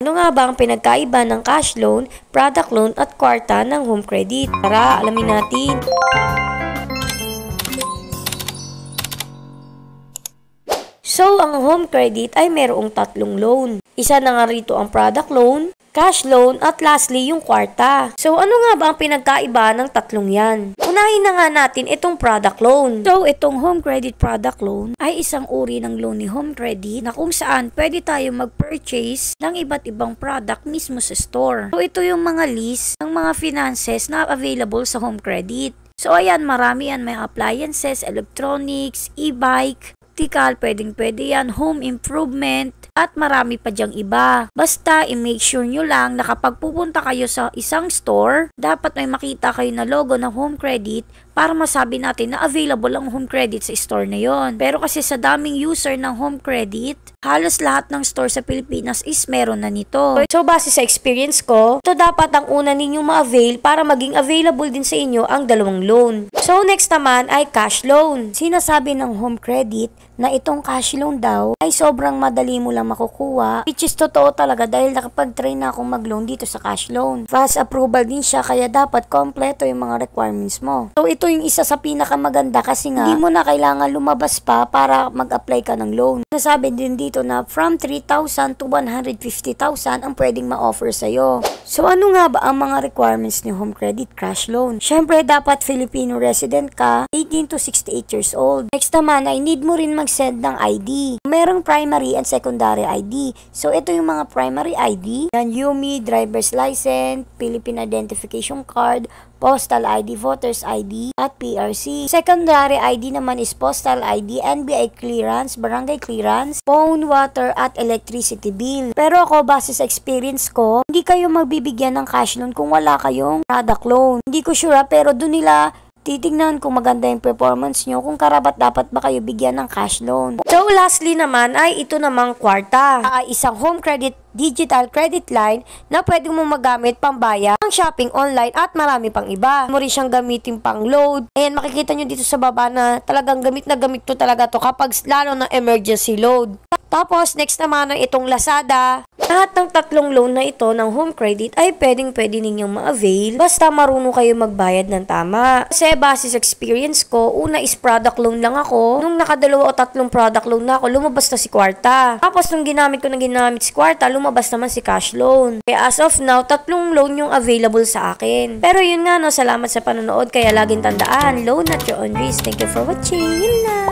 Ano nga ba ang pinagkaiba ng cash loan, product loan at kwarta ng home credit? Tara, alamin natin. So, ang home credit ay mayroong tatlong loan. Isa na nga rito ang product loan, cash loan, at lastly yung kwarta. So, ano nga ba ang pinagkaiba ng tatlong yan? Unahin na nga natin itong product loan. So, itong home credit product loan ay isang uri ng loan ni home credit na kung saan pwede tayo mag-purchase ng iba't ibang product mismo sa store. So, ito yung mga list ng mga finances na available sa home credit. So, ayan, marami yan. May appliances, electronics, e-bike, pwedeng-pwede yan, home improvement, at marami pa dyang iba. Basta, i-make sure nyo lang na kapag pupunta kayo sa isang store, dapat may makita kayo na logo ng home credit para masabi natin na available ang home credit sa store na yon. Pero kasi sa daming user ng home credit, halos lahat ng store sa Pilipinas is meron na nito. So, base sa experience ko, ito dapat ang una ninyong ma-avail para maging available din sa inyo ang dalawang loan. So, next naman ay cash loan. Sinasabi ng home credit na itong cash loan daw ay sobrang madali mo lang makukuha, which is totoo talaga dahil nakapag-try na akong mag-loan dito sa cash loan. Fast approval din siya kaya dapat kompleto yung mga requirements mo. So, ito yung isa sa pinakamaganda kasi nga hindi mo na kailangan lumabas pa para mag-apply ka ng loan. Nasabi din dito na from 3,000 to 150,000 ang pwedeng ma-offer sa'yo. So, ano nga ba ang mga requirements ni home credit cash loan? Syempre, dapat Filipino resident ka, 18 to 68 years old. Next naman ay need mo rin mag-send ng ID. Merong primary and secondary ID. So, ito yung mga primary ID. Yan, UMI, driver's license, Philippine Identification Card, Postal ID, Voters ID, at PRC. Secondary ID naman is Postal ID, NBI clearance, barangay clearance, phone, water, at electricity bill. Pero ako, base sa experience ko, hindi kayo magbibigyan ng cash loan kung wala kayong product loan. Hindi ko sure pero doon nila titignan kung maganda yung performance nyo, kung karapat dapat ba kayo bigyan ng cash loan. So, lastly naman ay ito namang kwarta. Isang home credit digital credit line na pwede mo magamit pambaya ang shopping online at marami pang iba. Mo rin siyang gamitin pang load. Ayan, makikita nyo dito sa baba na talagang gamit na gamit to talaga to kapag lalo ng emergency load. Tapos, next naman ang itong Lazada. Lahat ng tatlong loan na ito ng home credit ay pwede ninyong ma-avail basta marunong kayo magbayad ng tama. Kasi base sa experience ko, una is product loan lang ako. Nung nakadalawa o tatlong product loan na ako, lumabas na si kwarta. Tapos, nung ginamit si kwarta, lumabas naman si cash loan. Kaya as of now, tatlong loan yung available sa akin. Pero yun nga, no, salamat sa panonood. Kaya laging tandaan, loan at your own risk. Thank you for watching. Yun lang.